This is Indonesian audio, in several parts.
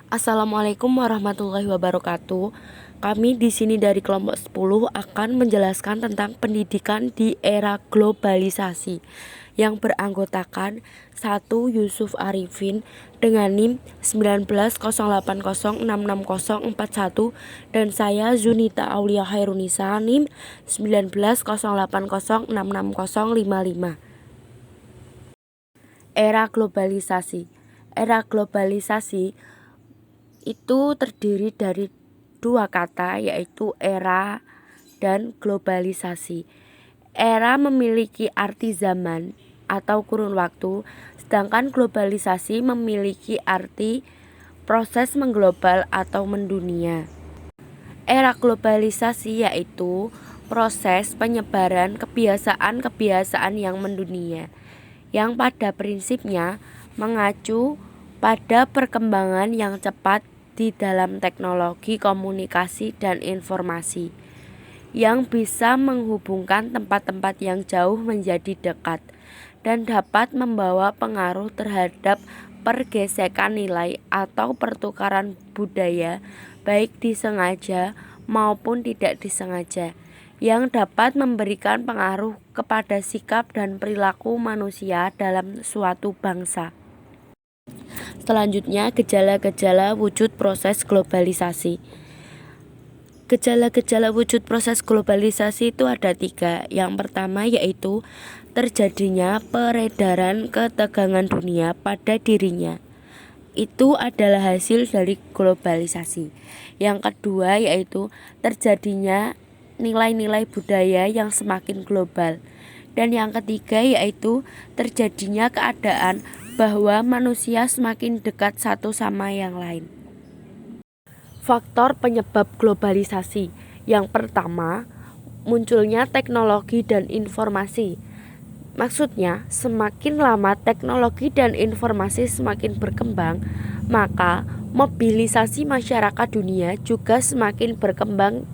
Assalamualaikum warahmatullahi wabarakatuh. Kami di sini dari kelompok 10 akan menjelaskan tentang pendidikan di era globalisasi yang beranggotakan 1. Yusuf Arifin dengan NIM 1908066041 dan saya Zunita Aulia Hairunisa NIM 1908066055. Era globalisasi. Era globalisasi itu terdiri dari dua kata, yaitu era dan globalisasi. Era memiliki arti zaman atau kurun waktu, sedangkan globalisasi memiliki arti proses mengglobal atau mendunia. Era globalisasi yaitu proses penyebaran kebiasaan-kebiasaan yang mendunia, yang pada prinsipnya mengacu pada perkembangan yang cepat di dalam teknologi komunikasi dan informasi, yang bisa menghubungkan tempat-tempat yang jauh menjadi dekat dan dapat membawa pengaruh terhadap pergesekan nilai atau pertukaran budaya, baik disengaja maupun tidak disengaja, yang dapat memberikan pengaruh kepada sikap dan perilaku manusia dalam suatu bangsa. Selanjutnya, gejala-gejala wujud proses globalisasi. Gejala-gejala wujud proses globalisasi itu ada 3. Yang pertama yaitu terjadinya peredaran ketegangan dunia pada dirinya. Itu adalah hasil dari globalisasi. Yang kedua yaitu terjadinya nilai-nilai budaya yang semakin global. Dan yang ketiga yaitu terjadinya keadaan bahwa manusia semakin dekat satu sama yang lain. Faktor penyebab globalisasi. Yang pertama, munculnya teknologi dan informasi. Maksudnya, semakin lama teknologi dan informasi semakin berkembang, maka mobilisasi masyarakat dunia juga semakin berkembang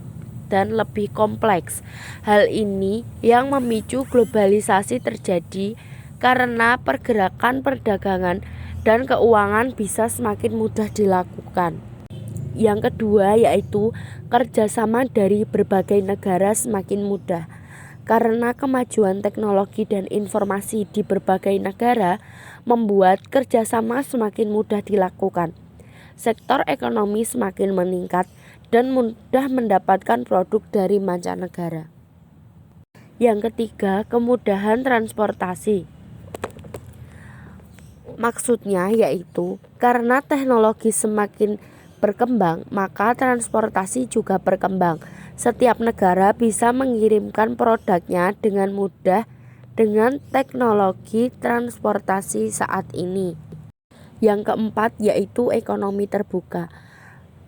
dan lebih kompleks. Hal ini yang memicu globalisasi terjadi karena pergerakan perdagangan dan keuangan bisa semakin mudah dilakukan. Yang kedua yaitu kerjasama dari berbagai negara semakin mudah. Karena kemajuan teknologi dan informasi di berbagai negara membuat kerjasama semakin mudah dilakukan. Sektor ekonomi semakin meningkat dan mudah mendapatkan produk dari mancanegara. Yang ketiga, kemudahan transportasi. Maksudnya yaitu karena teknologi semakin berkembang, maka transportasi juga berkembang. Setiap negara bisa mengirimkan produknya dengan mudah dengan teknologi transportasi saat ini. Yang keempat yaitu ekonomi terbuka.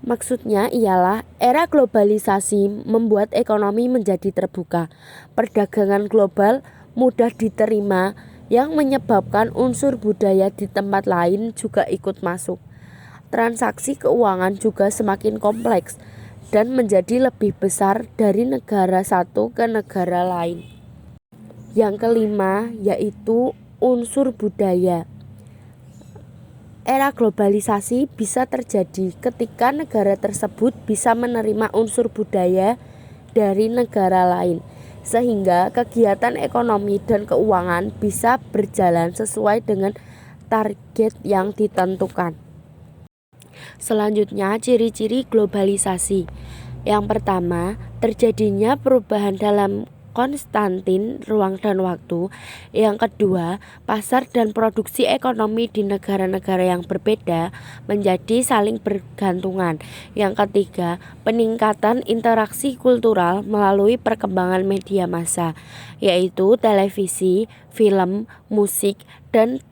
Maksudnya ialah era globalisasi membuat ekonomi menjadi terbuka. Perdagangan global mudah diterima yang menyebabkan unsur budaya di tempat lain juga ikut masuk. Transaksi keuangan juga semakin kompleks dan menjadi lebih besar dari negara satu ke negara lain. Yang kelima yaitu unsur budaya. Era globalisasi bisa terjadi ketika negara tersebut bisa menerima unsur budaya dari negara lain, sehingga kegiatan ekonomi dan keuangan bisa berjalan sesuai dengan target yang ditentukan. Selanjutnya, ciri-ciri globalisasi. Yang pertama, terjadinya perubahan dalam konstantin ruang dan waktu. Yang kedua, pasar dan produksi ekonomi di negara-negara yang berbeda menjadi saling bergantungan. Yang ketiga, peningkatan interaksi kultural melalui perkembangan media massa, yaitu televisi, film, musik, dan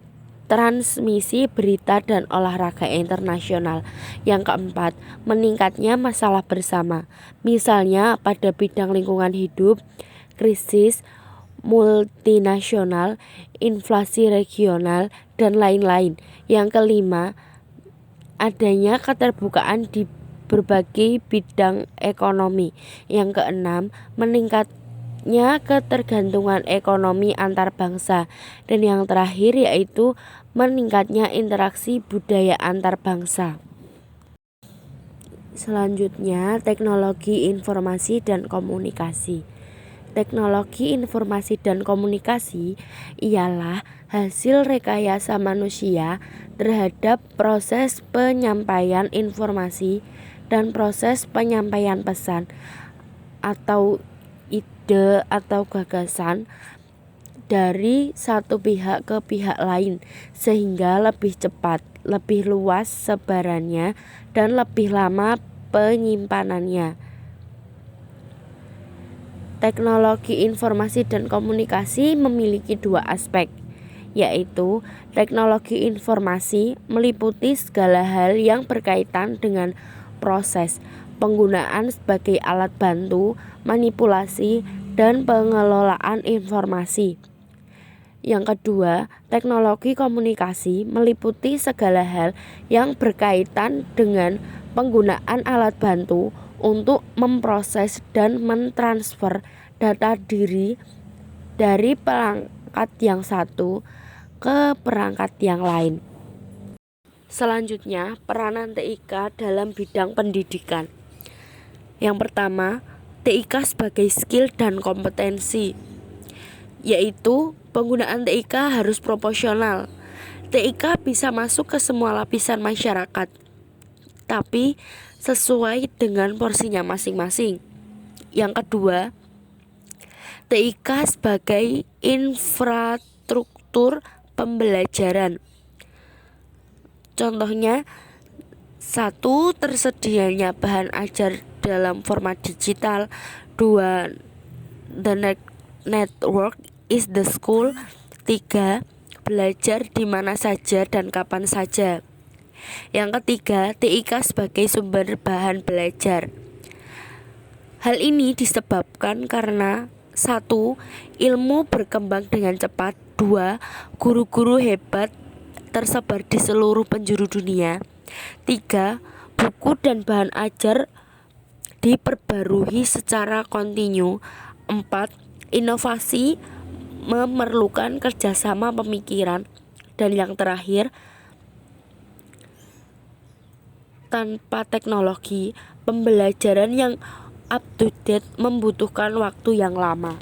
transmisi berita dan olahraga internasional. Yang keempat, meningkatnya masalah bersama, misalnya pada bidang lingkungan hidup, krisis multinasional, inflasi regional, dan lain-lain. Yang kelima, adanya keterbukaan di berbagai bidang ekonomi. Yang keenam, meningkatnya ketergantungan ekonomi antar bangsa. Dan yang terakhir yaitu meningkatnya interaksi budaya antar bangsa. Selanjutnya, teknologi informasi dan komunikasi. Teknologi informasi dan komunikasi ialah hasil rekayasa manusia terhadap proses penyampaian informasi dan proses penyampaian pesan atau ide atau gagasan dari satu pihak ke pihak lain sehingga lebih cepat, lebih luas sebarannya, dan lebih lama penyimpanannya. Teknologi informasi dan komunikasi memiliki dua aspek, yaitu teknologi informasi meliputi segala hal yang berkaitan dengan proses, penggunaan sebagai alat bantu, manipulasi, dan pengelolaan informasi. Yang kedua, teknologi komunikasi meliputi segala hal yang berkaitan dengan penggunaan alat bantu untuk memproses dan mentransfer data diri dari perangkat yang satu ke perangkat yang lain. Selanjutnya, peranan TIK dalam bidang pendidikan. Yang pertama, TIK sebagai skill dan kompetensi, yaitu penggunaan TIK harus proporsional. TIK bisa masuk ke semua lapisan masyarakat, tapi sesuai dengan porsinya masing-masing. Yang kedua, TIK sebagai infrastruktur pembelajaran. Contohnya, 1. Tersedianya bahan ajar dalam format digital. 2. The network is the school. 3. Belajar di mana saja dan kapan saja. Yang ketiga, TIK sebagai sumber bahan belajar. Hal ini disebabkan karena 1. Ilmu berkembang dengan cepat. 2. Guru-guru hebat tersebar di seluruh penjuru dunia. 3. Buku dan bahan ajar diperbarui secara kontinu. 4. Inovasi memerlukan kerjasama pemikiran. Dan yang terakhir, tanpa teknologi, pembelajaran yang up to date membutuhkan waktu yang lama.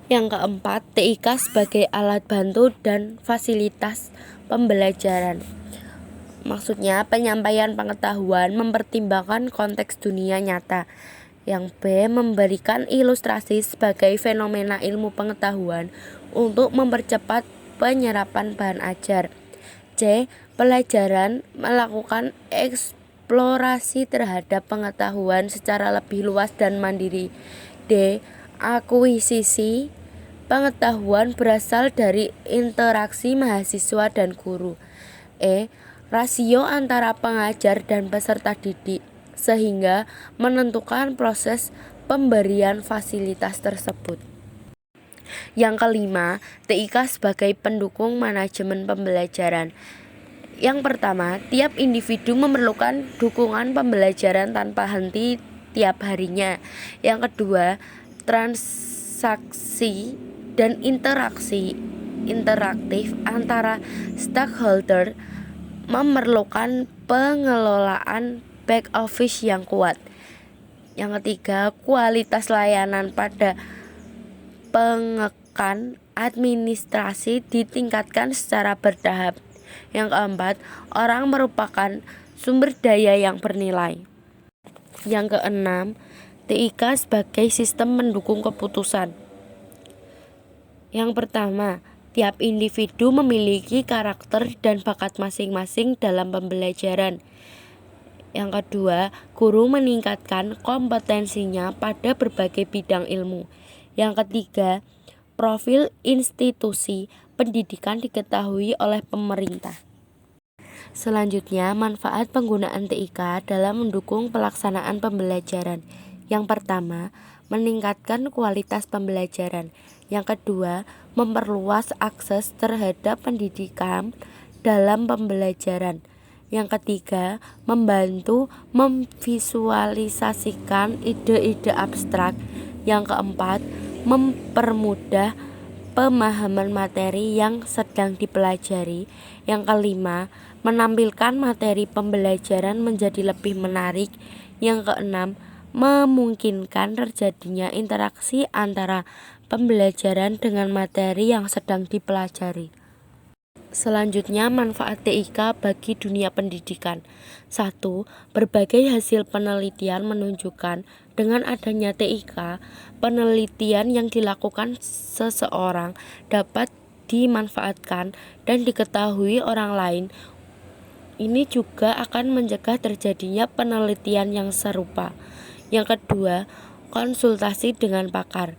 Yang keempat, TIK sebagai alat bantu dan fasilitas pembelajaran. Maksudnya, penyampaian pengetahuan mempertimbangkan konteks dunia nyata. Yang B, memberikan ilustrasi sebagai fenomena ilmu pengetahuan untuk mempercepat penyerapan bahan ajar. C. Pelajaran melakukan eksplorasi terhadap pengetahuan secara lebih luas dan mandiri. D. Akuisisi pengetahuan berasal dari interaksi mahasiswa dan guru. E. Rasio antara pengajar dan peserta didik, sehingga menentukan proses pemberian fasilitas tersebut. Yang kelima, TIK sebagai pendukung manajemen pembelajaran. Yang pertama, tiap individu memerlukan dukungan pembelajaran tanpa henti tiap harinya. Yang kedua, transaksi dan interaksi interaktif antara stakeholder memerlukan pengelolaan back office yang kuat. Yang ketiga, kualitas layanan pada pengekan administrasi ditingkatkan secara bertahap. Yang keempat, orang merupakan sumber daya yang bernilai. Yang keenam, TIK sebagai sistem mendukung keputusan. Yang pertama, tiap individu memiliki karakter dan bakat masing-masing dalam pembelajaran. Yang kedua, guru meningkatkan kompetensinya pada berbagai bidang ilmu. Yang ketiga, profil institusi pendidikan diketahui oleh pemerintah. Selanjutnya, manfaat penggunaan TIK dalam mendukung pelaksanaan pembelajaran. Yang pertama, meningkatkan kualitas pembelajaran. Yang kedua, memperluas akses terhadap pendidikan dalam pembelajaran. Yang ketiga, membantu memvisualisasikan ide-ide abstrak. Yang keempat, mempermudah pemahaman materi yang sedang dipelajari. Yang kelima, menampilkan materi pembelajaran menjadi lebih menarik. Yang keenam, memungkinkan terjadinya interaksi antara pembelajaran dengan materi yang sedang dipelajari. Selanjutnya, manfaat TIK bagi dunia pendidikan. 1. Berbagai hasil penelitian menunjukkan dengan adanya TIK, penelitian yang dilakukan seseorang dapat dimanfaatkan dan diketahui orang lain. Ini juga akan mencegah terjadinya penelitian yang serupa. Yang kedua, konsultasi dengan pakar.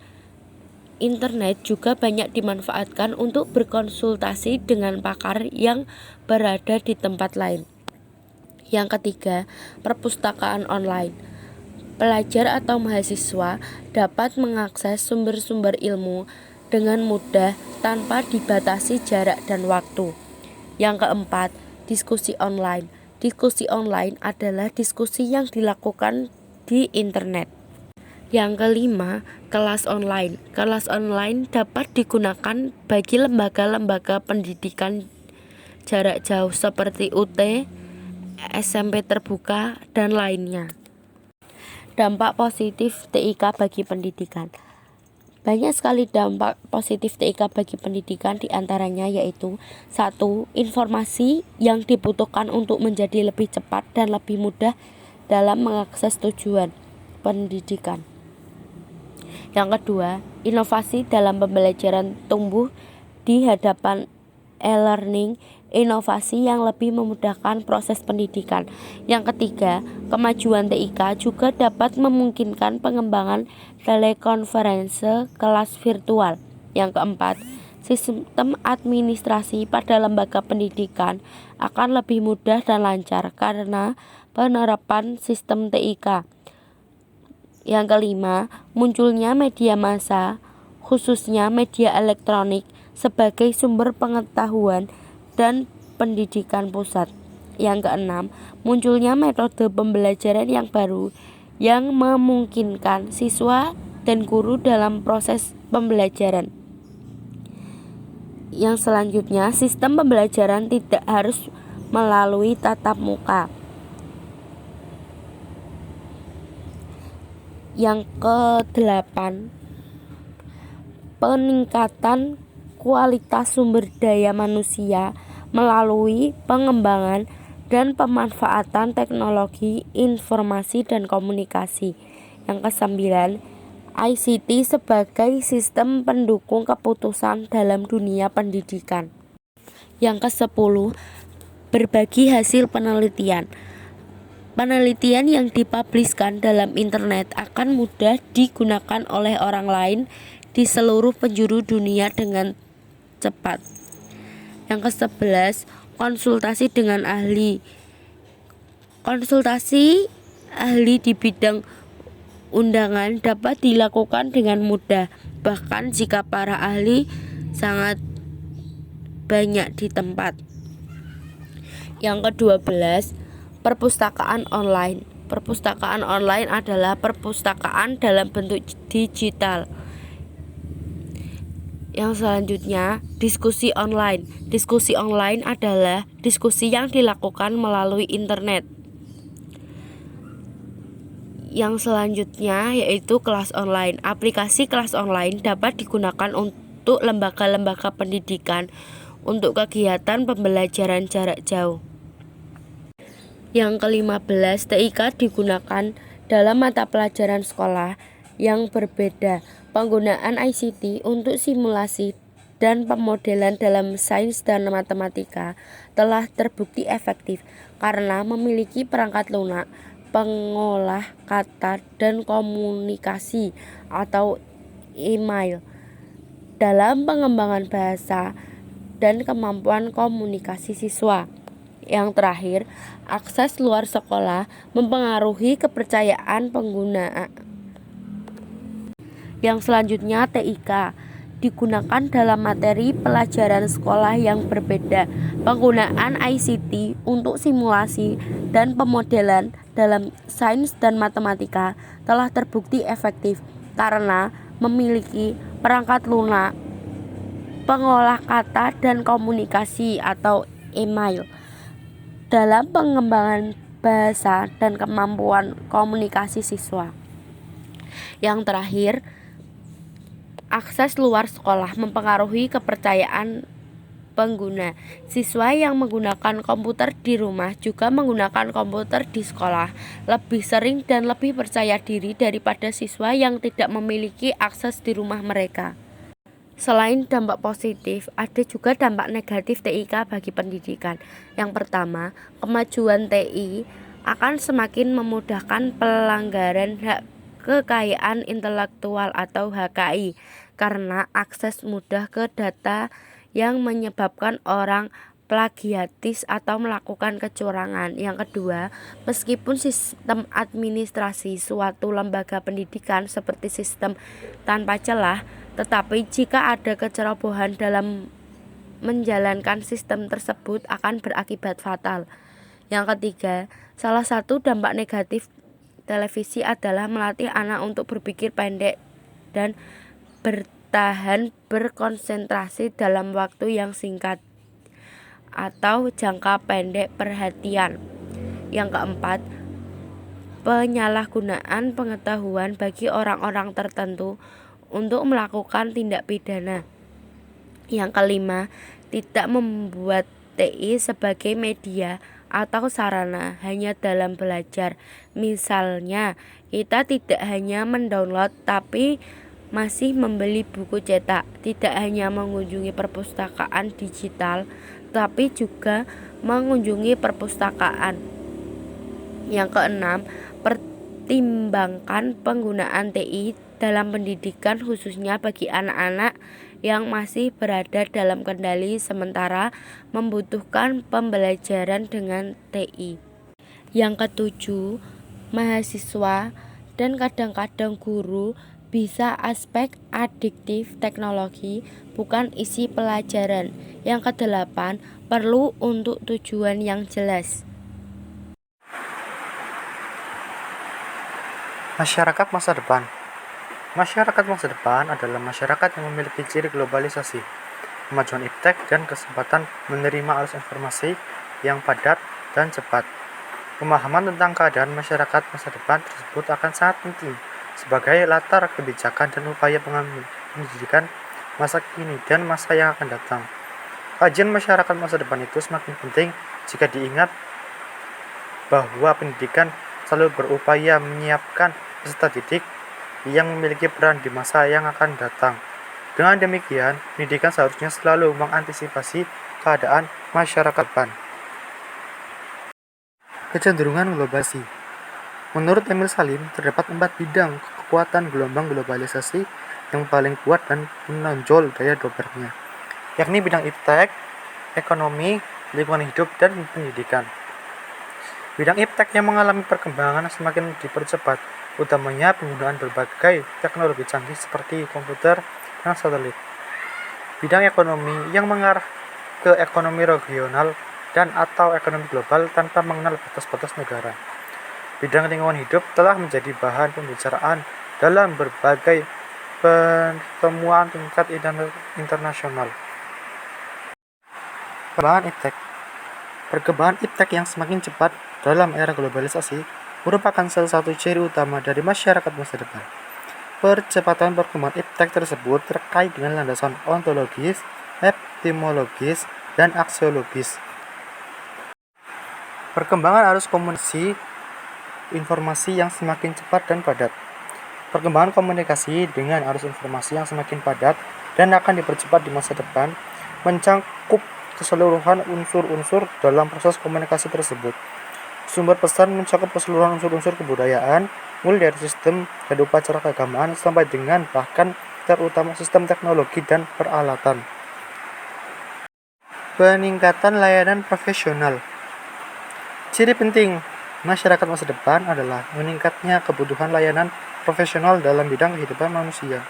Internet juga banyak dimanfaatkan untuk berkonsultasi dengan pakar yang berada di tempat lain. Yang ketiga, perpustakaan online. Pelajar atau mahasiswa dapat mengakses sumber-sumber ilmu dengan mudah tanpa dibatasi jarak dan waktu. Yang keempat, diskusi online. Diskusi online adalah diskusi yang dilakukan di internet. Yang kelima, kelas online. Kelas online dapat digunakan bagi lembaga-lembaga pendidikan jarak jauh seperti UT, SMP terbuka, dan lainnya. Dampak positif TIK bagi pendidikan. Banyak sekali dampak positif TIK bagi pendidikan, diantaranya yaitu 1. Informasi yang dibutuhkan untuk menjadi lebih cepat dan lebih mudah dalam mengakses tujuan pendidikan. Yang kedua, inovasi dalam pembelajaran tumbuh di hadapan e-learning, inovasi yang lebih memudahkan proses pendidikan. Yang ketiga, kemajuan TIK juga dapat memungkinkan pengembangan telekonferensi kelas virtual. Yang keempat, sistem administrasi pada lembaga pendidikan akan lebih mudah dan lancar karena penerapan sistem TIK. Yang kelima, munculnya media massa, khususnya media elektronik, sebagai sumber pengetahuan dan pendidikan pusat. Yang keenam, munculnya metode pembelajaran yang baru yang memungkinkan siswa dan guru dalam proses pembelajaran. Yang selanjutnya, sistem pembelajaran tidak harus melalui tatap muka. Yang kedelapan, peningkatan kualitas sumber daya manusia melalui pengembangan dan pemanfaatan teknologi informasi dan komunikasi. Yang kesembilan, ICT sebagai sistem pendukung keputusan dalam dunia pendidikan. Yang kesepuluh, berbagi hasil penelitian. Penelitian yang dipubliskan dalam internet akan mudah digunakan oleh orang lain di seluruh penjuru dunia dengan cepat. Yang ke-11, konsultasi dengan ahli. Konsultasi ahli di bidang undangan dapat dilakukan dengan mudah, bahkan jika para ahli sangat banyak di tempat. Yang ke-12, perpustakaan online. Perpustakaan online adalah perpustakaan dalam bentuk digital. Yang selanjutnya, diskusi online. Diskusi online adalah diskusi yang dilakukan melalui internet. Yang selanjutnya yaitu kelas online. Aplikasi kelas online dapat digunakan untuk lembaga-lembaga pendidikan untuk kegiatan pembelajaran jarak jauh. Yang ke-15, TIK digunakan dalam mata pelajaran sekolah yang berbeda. Penggunaan ICT untuk simulasi dan pemodelan dalam sains dan matematika telah terbukti efektif karena memiliki perangkat lunak, pengolah kata dan komunikasi atau email dalam pengembangan bahasa dan kemampuan komunikasi siswa. Yang terakhir, akses luar sekolah mempengaruhi kepercayaan pengguna. Yang selanjutnya, TIK digunakan dalam materi pelajaran sekolah yang berbeda. Penggunaan ICT untuk simulasi dan pemodelan dalam sains dan matematika telah terbukti efektif karena memiliki perangkat lunak, pengolah kata dan komunikasi atau email dalam pengembangan bahasa dan kemampuan komunikasi siswa. Yang terakhir, akses luar sekolah mempengaruhi kepercayaan pengguna. Siswa yang menggunakan komputer di rumah juga menggunakan komputer di sekolah lebih sering dan lebih percaya diri daripada siswa yang tidak memiliki akses di rumah mereka. Selain dampak positif, ada juga dampak negatif TIK bagi pendidikan. Yang pertama, kemajuan TI akan semakin memudahkan pelanggaran hak kekayaan intelektual atau HKI karena akses mudah ke data yang menyebabkan orang plagiatis atau melakukan kecurangan. Yang kedua, meskipun sistem administrasi suatu lembaga pendidikan seperti sistem tanpa celah, tetapi jika ada kecerobohan dalam menjalankan sistem tersebut akan berakibat fatal. Yang ketiga, salah satu dampak negatif televisi adalah melatih anak untuk berpikir pendek dan bertahan berkonsentrasi dalam waktu yang singkat atau jangka pendek perhatian. Yang keempat, penyalahgunaan pengetahuan bagi orang-orang tertentu untuk melakukan tindak pidana. Yang kelima, tidak membuat TI sebagai media atau sarana hanya dalam belajar. Misalnya, kita tidak hanya mendownload tapi masih membeli buku cetak, tidak hanya mengunjungi perpustakaan digital tapi juga mengunjungi perpustakaan. Yang keenam, pertimbangkan penggunaan TI dalam pendidikan khususnya bagi anak-anak yang masih berada dalam kendali sementara membutuhkan pembelajaran dengan TI. Yang ketujuh, mahasiswa dan kadang-kadang guru bisa aspek adiktif teknologi, bukan isi pelajaran. Yang kedelapan, perlu untuk tujuan yang jelas. Masyarakat masa depan. Masyarakat masa depan adalah masyarakat yang memiliki ciri globalisasi, kemajuan iptek, dan kesempatan menerima arus informasi yang padat dan cepat. Pemahaman tentang keadaan masyarakat masa depan tersebut akan sangat penting sebagai latar kebijakan dan upaya pendidikan masa kini dan masa yang akan datang. Kajian masyarakat masa depan itu semakin penting jika diingat bahwa pendidikan selalu berupaya menyiapkan peserta didik yang memiliki peran di masa yang akan datang. Dengan demikian, pendidikan seharusnya selalu mengantisipasi keadaan masyarakat depan. Kecenderungan globalisasi. Menurut Emil Salim, terdapat 4 bidang kekuatan gelombang globalisasi yang paling kuat dan menonjol daya dobraknya, yakni bidang iptek, ekonomi, lingkungan hidup, dan pendidikan. Bidang iptek yang mengalami perkembangan semakin dipercepat, utamanya penggunaan berbagai teknologi canggih seperti komputer dan satelit. Bidang ekonomi yang mengarah ke ekonomi regional dan atau ekonomi global tanpa mengenal batas-batas negara. Bidang lingkungan hidup telah menjadi bahan pembicaraan dalam berbagai pertemuan tingkat internasional. Perkembangan iptek yang semakin cepat dalam era globalisasi merupakan salah satu ciri utama dari masyarakat masa depan. Percepatan perkembangan iptek tersebut terkait dengan landasan ontologis, epistemologis, dan aksiologis. Perkembangan arus komunikasi informasi yang semakin cepat dan padat. Perkembangan komunikasi dengan arus informasi yang semakin padat dan akan dipercepat di masa depan mencangkup keseluruhan unsur-unsur dalam proses komunikasi tersebut. Sumber pesan mencakup keseluruhan unsur-unsur kebudayaan, mulai dari sistem dan upacara keagamaan sampai dengan bahkan terutama sistem teknologi dan peralatan. Peningkatan layanan profesional. Ciri penting masyarakat masa depan adalah meningkatnya kebutuhan layanan profesional dalam bidang kehidupan manusia.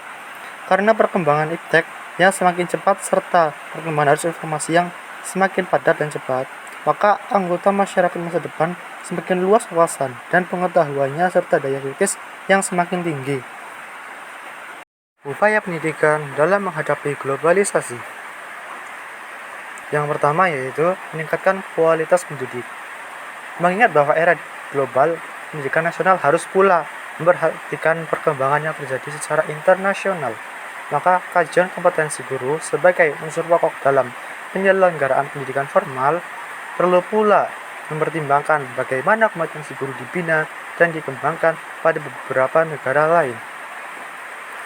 Karena perkembangan iptek yang semakin cepat serta perkembangan arus informasi yang semakin padat dan cepat, maka anggota masyarakat masa depan semakin luas wawasan dan pengetahuannya serta daya kritis yang semakin tinggi. Upaya pendidikan dalam menghadapi globalisasi. Yang pertama yaitu meningkatkan kualitas pendidik. Mengingat bahwa era global, pendidikan nasional harus pula memperhatikan perkembangan yang terjadi secara internasional. Maka kajian kompetensi guru sebagai unsur pokok dalam penyelenggaraan pendidikan formal perlu pula mempertimbangkan bagaimana kompetensi guru dibina dan dikembangkan pada beberapa negara lain.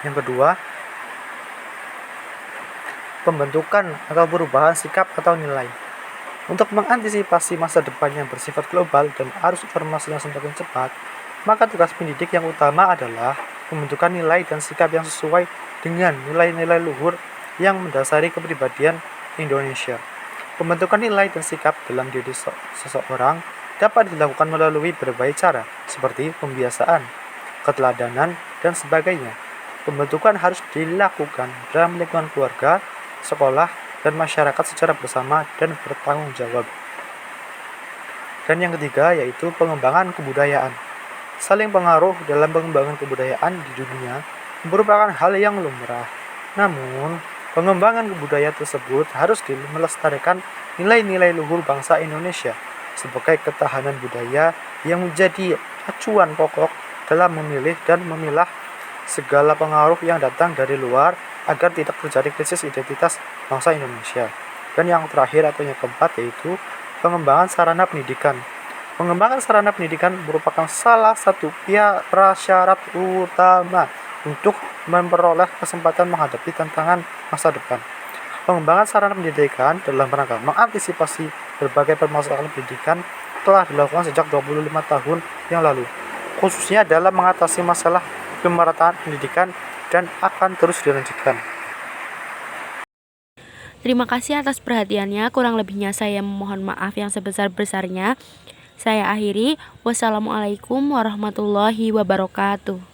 Yang kedua, pembentukan atau perubahan sikap atau nilai. Untuk mengantisipasi masa depan yang bersifat global dan arus informasi yang semakin cepat, maka tugas pendidik yang utama adalah pembentukan nilai dan sikap yang sesuai dengan nilai-nilai luhur yang mendasari kepribadian Indonesia. Pembentukan nilai dan sikap dalam diri seseorang dapat dilakukan melalui berbagai cara, seperti pembiasaan, keteladanan, dan sebagainya. Pembentukan harus dilakukan dalam lingkungan keluarga, sekolah, dan masyarakat secara bersama dan bertanggung jawab. Dan yang ketiga yaitu pengembangan kebudayaan. Saling pengaruh dalam pengembangan kebudayaan di dunia merupakan hal yang lumrah. Namun, pengembangan kebudayaan tersebut harus melestarikan nilai-nilai luhur bangsa Indonesia sebagai ketahanan budaya yang menjadi acuan pokok dalam memilih dan memilah segala pengaruh yang datang dari luar agar tidak terjadi krisis identitas bangsa Indonesia. Dan yang terakhir atau yang keempat yaitu pengembangan sarana pendidikan. Pengembangan sarana pendidikan merupakan salah satu prasyarat utama untuk memperoleh kesempatan menghadapi tantangan masa depan. Pengembangan sarana pendidikan dalam rangka mengantisipasi berbagai permasalahan pendidikan telah dilakukan sejak 25 tahun yang lalu, khususnya dalam mengatasi masalah pemerataan pendidikan dan akan terus dilanjutkan. Terima kasih atas perhatiannya. Kurang lebihnya saya memohon maaf yang sebesar-besarnya. Saya akhiri. Wassalamualaikum warahmatullahi wabarakatuh.